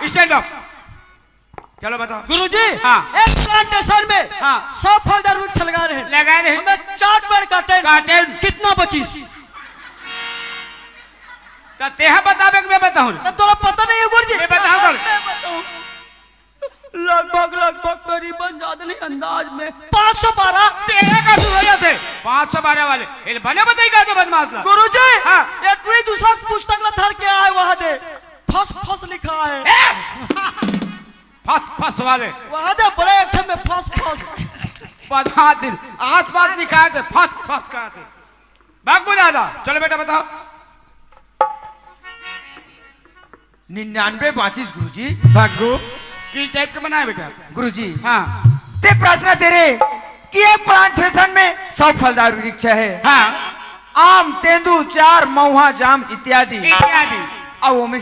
Stand up. चलो बताओ गुरुजी। हाँ। एक प्लांटेशन में हाँ। 100 फलदार वृक्ष लगा रहे हैं। लगा रहे हैं। हमें 4 पेड़ काटे कितना बची? तो तेहा बतावे कि मैं बताऊं? तोरा पता नहीं है गुरुजी? मैं बताऊं कर। मैं बताऊं। लगभग करीबन ज्यादा नहीं अंदाज में 512। तेरे का सुबह से 512 वाले ये बने बताई का तो बदमाश ला। गुरुजी। हाँ। ये कोई दूसरा पुस्तक ला धर के आए वहां दे फस लिखा है। फस वाले वहां दे बड़े अक्षर में फस। 5 दिन आसपास लिखा थे फस कहा थे। भागो दादा चलो बेटा बताओ। 99 25 गुरुजी। भागो किस टाइप के बनाए बेटा? गुरुजी हाँ ते प्रश्न दे रहे कि एक प्लांटेशन में 100 फलदार वृक्ष है। हाँ आम, तेंदू, चार, महुआ, जाम इत्यादि। इत्यादि। अब